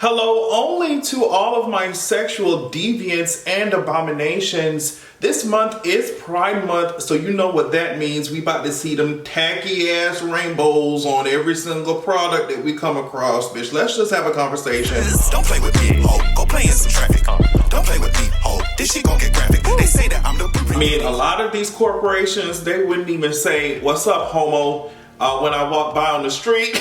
Hello, only to all of my sexual deviants and abominations. This month is Pride Month, so you know what that means. We about to see them tacky ass rainbows on every single product that we come across, bitch. Let's just have a conversation. Don't play with me, ho. Go play in some traffic. Don't play with me, ho. This shit gon' get graphic. They say that I'm the... I mean, a lot of these corporations, they wouldn't even say, "What's up, homo?" When I walk by on the street.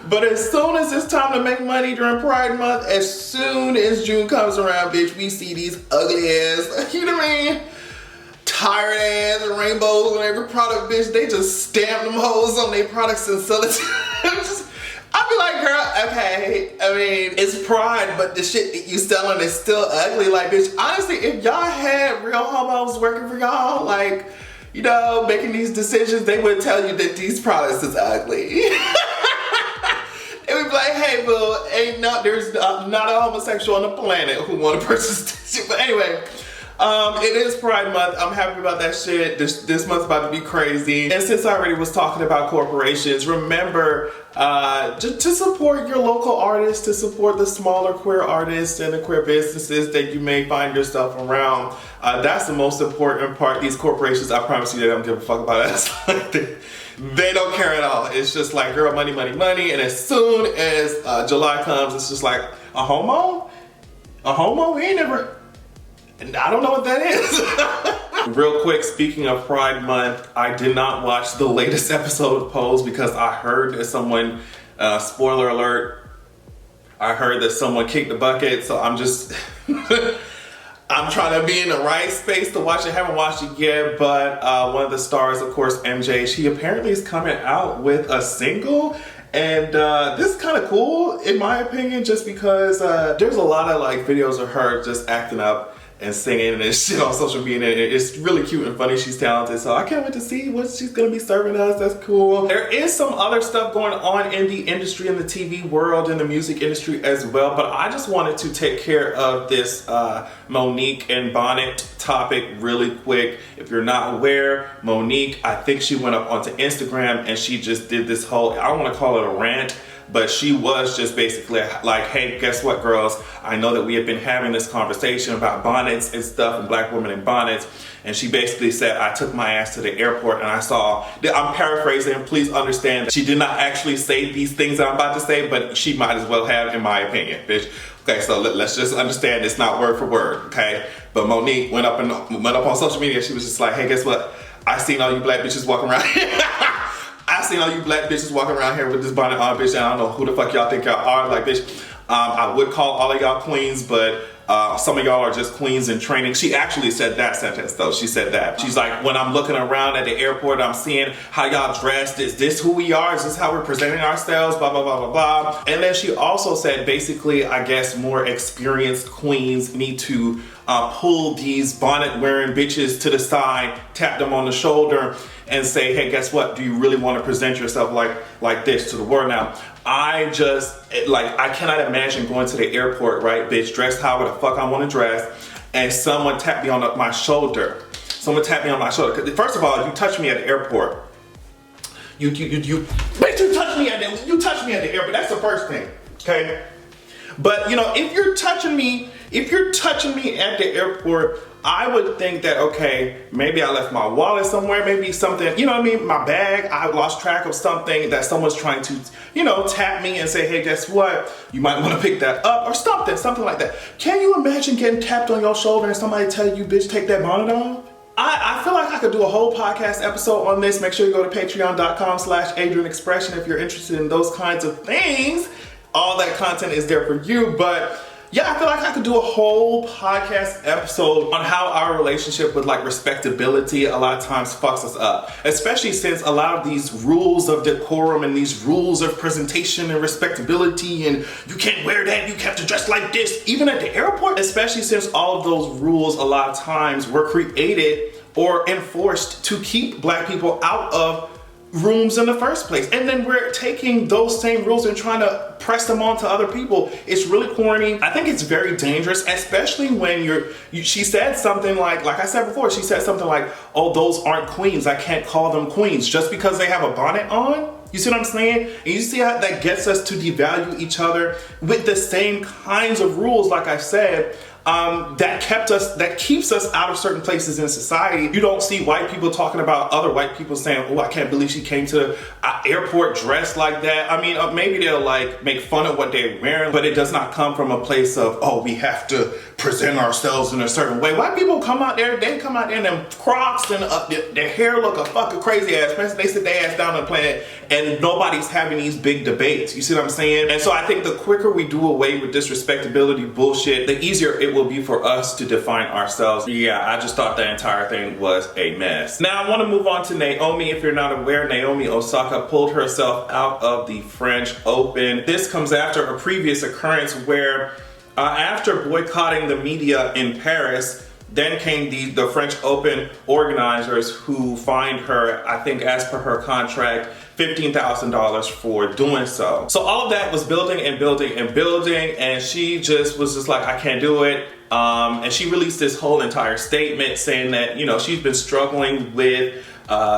But as soon as it's time to make money during Pride Month, as soon as June comes around, bitch, we see these ugly ass, you know what I mean? Tired ass rainbows on every product, bitch. They just stamp them hoes on their products and sell it. I be like, girl, okay, I mean, it's Pride, but the shit that you selling is still ugly. Like, bitch, honestly, if y'all had real homos working for y'all, like, you know, making these decisions, they would tell you that these products is ugly. It would be like, hey, boo, there's not a homosexual on the planet who want to purchase this shit. But anyway, it is Pride Month. I'm happy about that shit. This month's about to be crazy. And since I already was talking about corporations, remember to support your local artists, to support the smaller queer artists and the queer businesses that you may find yourself around. That's the most important part. These corporations, I promise you, they don't give a fuck about us. They don't care at all. It's just like, girl, money, money, money. And as soon as July comes, it's just like, a homo? A homo? We ain't never... I don't know what that is. Real quick, speaking of Pride Month, I did not watch the latest episode of Pose because I heard that someone, spoiler alert, I heard that someone kicked the bucket, so I'm just... I'm trying to be in the right space to watch it. Haven't watched it yet, but one of the stars, of course, MJ, she apparently is coming out with a single. And this is kind of cool, in my opinion, just because there's a lot of like videos of her just acting up and singing and shit on social media. And it's really cute and funny. She's talented. So I can't wait to see what she's going to be serving us. That's cool. There is some other stuff going on in the industry, in the TV world, in the music industry as well. But I just wanted to take care of this Monique and Bonnet topic really quick. If you're not aware, Monique, I think she went up onto Instagram and she just did this whole, I don't want to call it a rant, but she was just basically like, hey, guess what, girls? I know that we have been having this conversation about bonnets and stuff and black women in bonnets. And she basically said, I took my ass to the airport and I saw, I'm paraphrasing, please understand that she did not actually say these things that I'm about to say, but she might as well have, in my opinion, bitch. Okay, so let's just understand it's not word for word, okay? But Monique went up on social media. She was just like, hey, guess what? I seen all you black bitches walking around here. I seen all you black bitches walking around here with this bonnet on, bitch, and I don't know who the fuck y'all think y'all are. Like, bitch, I would call all of y'all queens, but some of y'all are just queens in training. She actually said that sentence, though. She said that. She's like, when I'm looking around at the airport, I'm seeing how y'all dressed. Is this who we are? Is this how we're presenting ourselves? Blah, blah, blah, blah, blah. And then she also said, basically, I guess more experienced queens need to pull these bonnet-wearing bitches to the side, tap them on the shoulder, and say, hey, guess what? Do you really want to present yourself like this to the world? Now, I cannot imagine going to the airport, right, bitch, dressed however the fuck I want to dress, and someone tap me on my shoulder. Someone tap me on my shoulder. First of all, you touch me at the airport. You touch me at the airport. That's the first thing, okay? But, you know, if you're touching me at the airport, I would think that, okay, maybe I left my wallet somewhere, maybe something, you know what I mean, my bag, I lost track of something that someone's trying to, you know, tap me and say, hey, guess what? You might want to pick that up or something like that. Can you imagine getting tapped on your shoulder and somebody tell you, bitch, take that bonnet off? I feel like I could do a whole podcast episode on this. Make sure you go to patreon.com/AdrianExpression if you're interested in those kinds of things. All that content is there for you, but yeah, I feel like I could do a whole podcast episode on how our relationship with like respectability a lot of times fucks us up. Especially since a lot of these rules of decorum and these rules of presentation and respectability and you can't wear that, you have to dress like this, even at the airport. Especially since all of those rules a lot of times were created or enforced to keep black people out of rooms in the first place. And then we're taking those same rules and trying to press them on to other people. It's really corny. I think it's very dangerous, especially when she said something like I said before, she said something like, oh, those aren't queens. I can't call them queens just because they have a bonnet on. You see what I'm saying? And you see how that gets us to devalue each other with the same kinds of rules, like I said, that keeps us out of certain places in society. You don't see white people talking about other white people saying, oh, I can't believe she came to the airport dressed like that. I mean, maybe they'll like make fun of what they're wearing, but it does not come from a place of, oh, we have to present ourselves in a certain way. White people come out there, they come out there in them Crocs and their hair look a fucking crazy ass. They sit their ass down on the planet and nobody's having these big debates. You see what I'm saying? And so I think the quicker we do away with this respectability bullshit, the easier it will be for us to define ourselves. Yeah, I just thought the entire thing was a mess. Now I want to move on to Naomi. If you're not aware, Naomi Osaka pulled herself out of the French Open. This comes after a previous occurrence where after boycotting the media in Paris, then came the French Open organizers who fined her, I think as per her contract, $15,000 for doing so. So all of that was building and building and building, and she just was just like, I can't do it. And she released this whole entire statement saying that, you know, she's been struggling with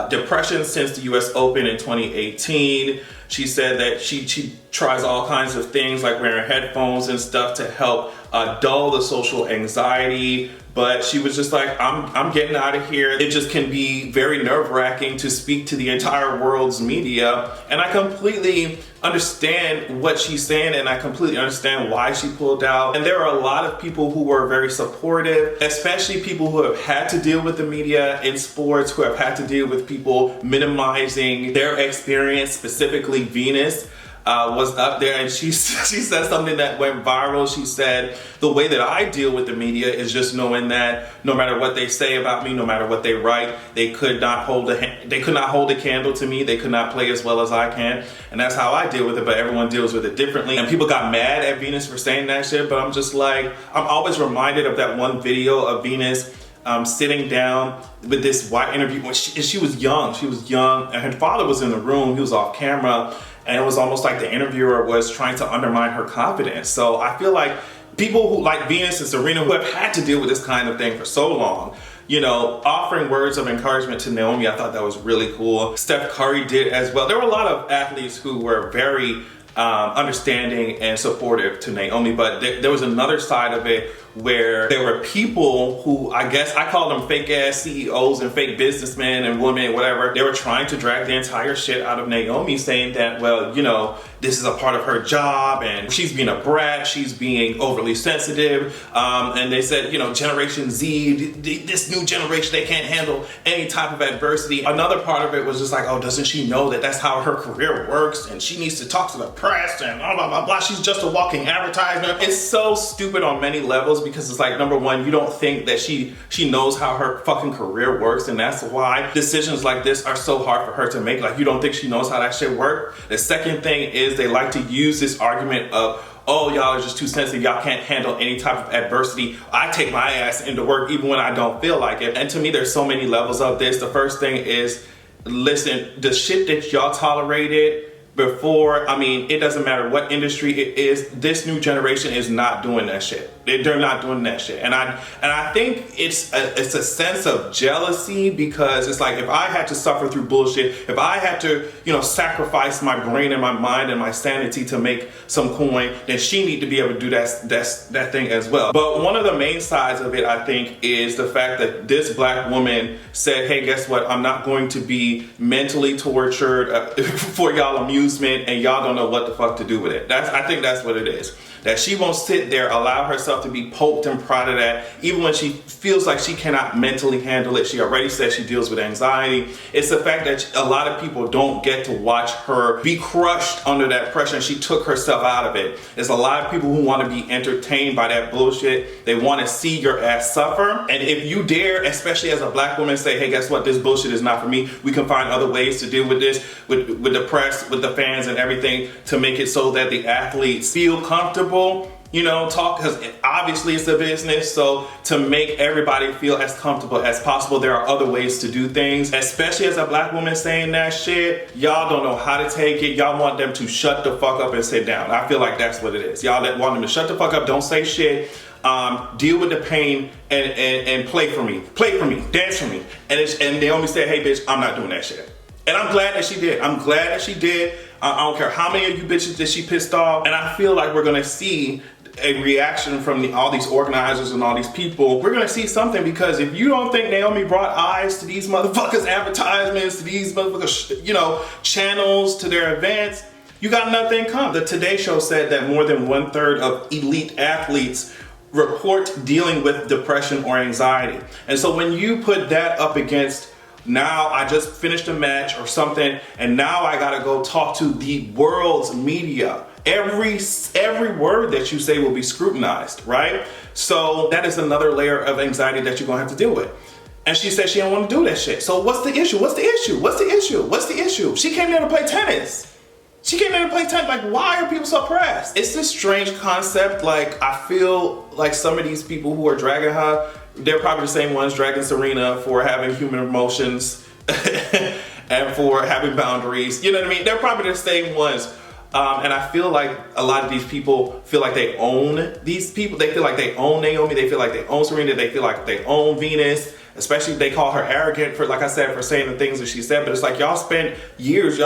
depression since the US Open in 2018. She said that she tries all kinds of things like wearing headphones and stuff to help dull the social anxiety. But she was just like, I'm getting out of here. It just can be very nerve-wracking to speak to the entire world's media. And I completely understand what she's saying, and I completely understand why she pulled out. And there are a lot of people who were very supportive, especially people who have had to deal with the media in sports, who have had to deal with people minimizing their experience, specifically Venus. Was up there, and she said something that went viral. She said, the way that I deal with the media is just knowing that no matter what they say about me, no matter what they write, they could not hold a candle to me. They could not play as well as I can, and that's how I deal with it. But everyone deals with it differently, and people got mad at Venus for saying that shit. But I'm just like, I'm always reminded of that one video of Venus sitting down with this white interview when she was young. She was young, and her father was in the room. He was off camera. And it was almost like the interviewer was trying to undermine her confidence. So I feel like people who like Venus and Serena, who have had to deal with this kind of thing for so long, you know, offering words of encouragement to Naomi, I thought that was really cool. Steph Curry did as well. There were a lot of athletes who were very understanding and supportive to Naomi, but there was another side of it where there were people who, I guess I call them fake ass CEOs and fake businessmen and women, whatever. They were trying to drag the entire shit out of Naomi, saying that, well, you know, this is a part of her job and she's being a brat, she's being overly sensitive. And they said, you know, Generation Z, this new generation, they can't handle any type of adversity. Another part of it was just like, oh, doesn't she know that that's how her career works and she needs to talk to the press and blah, blah, blah, blah. She's just a walking advertisement. It's so stupid on many levels, because it's like, number one, you don't think that she knows how her fucking career works, and that's why decisions like this are so hard for her to make. Like, you don't think she knows how that shit works. The second thing is they like to use this argument of, oh, y'all are just too sensitive, y'all can't handle any type of adversity. I take my ass into work even when I don't feel like it. And to me, there's so many levels of this. The first thing is, listen, the shit that y'all tolerated before, I mean, it doesn't matter what industry it is, this new generation is not doing that shit. They're not doing that shit. And I think it's a sense of jealousy, because it's like, if I had to suffer through bullshit, if I had to, you know, sacrifice my brain and my mind and my sanity to make some coin, then she need to be able to do that thing as well. But one of the main sides of it, I think, is the fact that this black woman said, hey, guess what? I'm not going to be mentally tortured for y'all amusement, and y'all don't know what the fuck to do with it. I think that's what it is. That she won't sit there, allow herself to be poked and prodded at, even when she feels like she cannot mentally handle it. She already said she deals with anxiety. It's the fact that a lot of people don't get to watch her be crushed under that pressure, and she took herself out of it. There's a lot of people who want to be entertained by that bullshit. They want to see your ass suffer. And if you dare, especially as a black woman, say, hey, guess what? This bullshit is not for me. We can find other ways to deal with this, with the press, with the fans and everything, to make it so that the athletes feel comfortable, you know, talk, because obviously it's a business. So to make everybody feel as comfortable as possible, there are other ways to do things. Especially as a black woman saying that shit, y'all don't know how to take it. Y'all want them to shut the fuck up and sit down. I feel like that's what it is. Y'all want them to shut the fuck up, don't say shit, deal with the pain, and play for me, dance for me. And they only say, hey bitch, I'm not doing that shit. And I'm glad that she did. I'm glad that she did. I don't care how many of you bitches that she pissed off. And I feel like we're gonna see a reaction from all these organizers and all these people. We're gonna see something, because if you don't think Naomi brought eyes to these motherfuckers' advertisements, to these motherfuckers, you know, channels, to their events, you got nothing come. The Today Show said that more than 1/3 of elite athletes report dealing with depression or anxiety. And so when you put that up against, now I just finished a match or something, and now I gotta go talk to the world's media. Every word that you say will be scrutinized, right? So that is another layer of anxiety that you're gonna have to deal with. And she said she don't wanna do that shit. So what's the issue? What's the issue? What's the issue? What's the issue? She came there to play tennis. She came in to play tennis. Like, why are people so pressed? It's this strange concept. Like, I feel like some of these people who are dragging her, they're probably the same ones dragging Serena for having human emotions and for having boundaries. You know what I mean? They're probably the same ones. And I feel like a lot of these people feel like they own these people. They feel like they own Naomi. They feel like they own Serena. They feel like they own Venus. Especially they call her arrogant for, like I said, for saying the things that she said. But it's like y'all spend years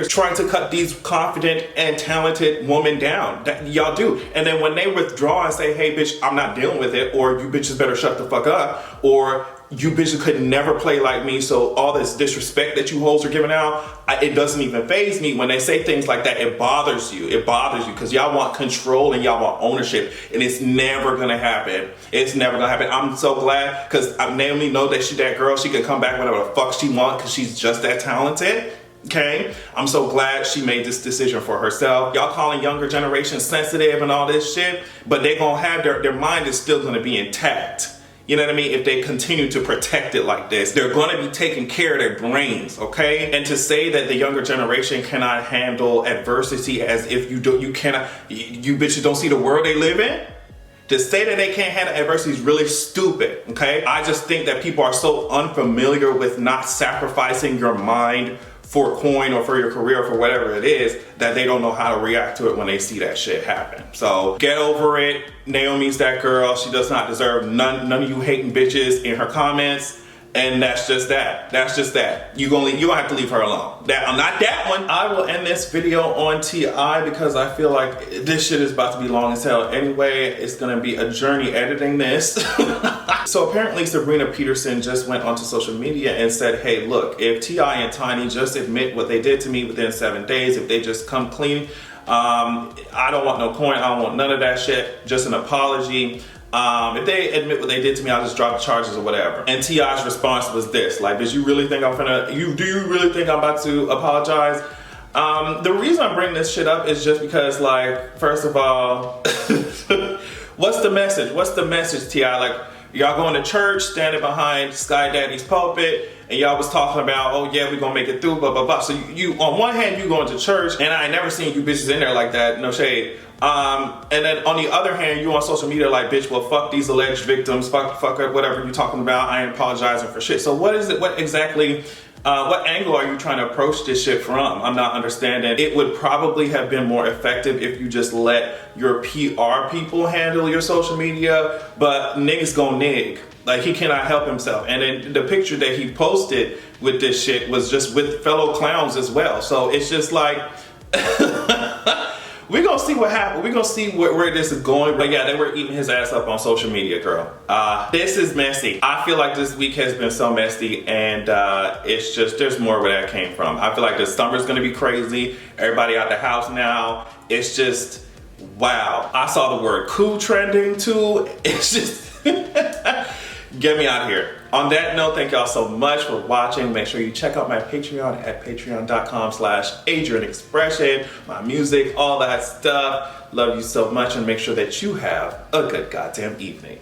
trying to cut these confident and talented women down. Y'all do. And then when they withdraw and say, hey bitch, I'm not dealing with it, or you bitches better shut the fuck up, or you bitches could never play like me, so all this disrespect that you hoes are giving out, it doesn't even faze me. When they say things like that, it bothers you. It bothers you because y'all want control and y'all want ownership, and it's never gonna happen. It's never gonna happen. I'm so glad, because Naomi know that she that girl. She can come back whenever the fuck she want, because she's just that talented. Okay, I'm so glad she made this decision for herself. Y'all calling younger generation sensitive and all this shit, but they gonna have their mind is still gonna be intact. You know what I mean? If they continue to protect it like this, they're going to be taking care of their brains, okay? And to say that the younger generation cannot handle adversity as if you bitches don't see the world they live in, to say that they can't handle adversity is really stupid, okay? I just think that people are so unfamiliar with not sacrificing your mind for a coin or for your career or for whatever it is, that they don't know how to react to it when they see that shit happen. So get over it. Naomi's that girl. She does not deserve none of you hating bitches in her comments. And that's just that. That's just that. You gonna have to leave her alone. Not that one. I will end this video on TI because I feel like this shit is about to be long as hell anyway. It's gonna be a journey editing this. So apparently Sabrina Peterson just went onto social media and said, hey, look, if TI and Tiny just admit what they did to me within 7 days, if they just come clean, I don't want no coin. I don't want none of that shit. Just an apology. If they admit what they did to me, I'll just drop the charges or whatever. And T.I.'s response was this, like, bitch, you really think I'm finna, do you really think I'm about to apologize? The reason I'm bringing this shit up is just because, like, first of all, what's the message? What's the message, T.I.? Like, y'all going to church, standing behind Sky Daddy's pulpit, and y'all was talking about, oh yeah, we gonna make it through, blah, blah, blah. So you on one hand, you going to church, and I ain't never seen you bitches in there like that, no shade. And then on the other hand, you on social media like, bitch, well, fuck these alleged victims, fuck whatever you're talking about, I ain't apologizing for shit. So what is it, what exactly, what angle are you trying to approach this shit from? I'm not understanding. It would probably have been more effective if you just let your PR people handle your social media, but niggas gon' nig. Like, he cannot help himself. And then the picture that he posted with this shit was just with fellow clowns as well. So it's just like, we're gonna see what happens. We're gonna see where this is going. But yeah, they were eating his ass up on social media, girl. This is messy. I feel like this week has been so messy, and it's just, there's more where that came from. I feel like the summer's gonna be crazy. Everybody out the house now. It's just, wow. I saw the word cool trending too. It's just, get me out of here. On that note, thank y'all so much for watching. Make sure you check out my Patreon at patreon.com/AdrianExpression, my music, all that stuff. Love you so much, and make sure that you have a good goddamn evening.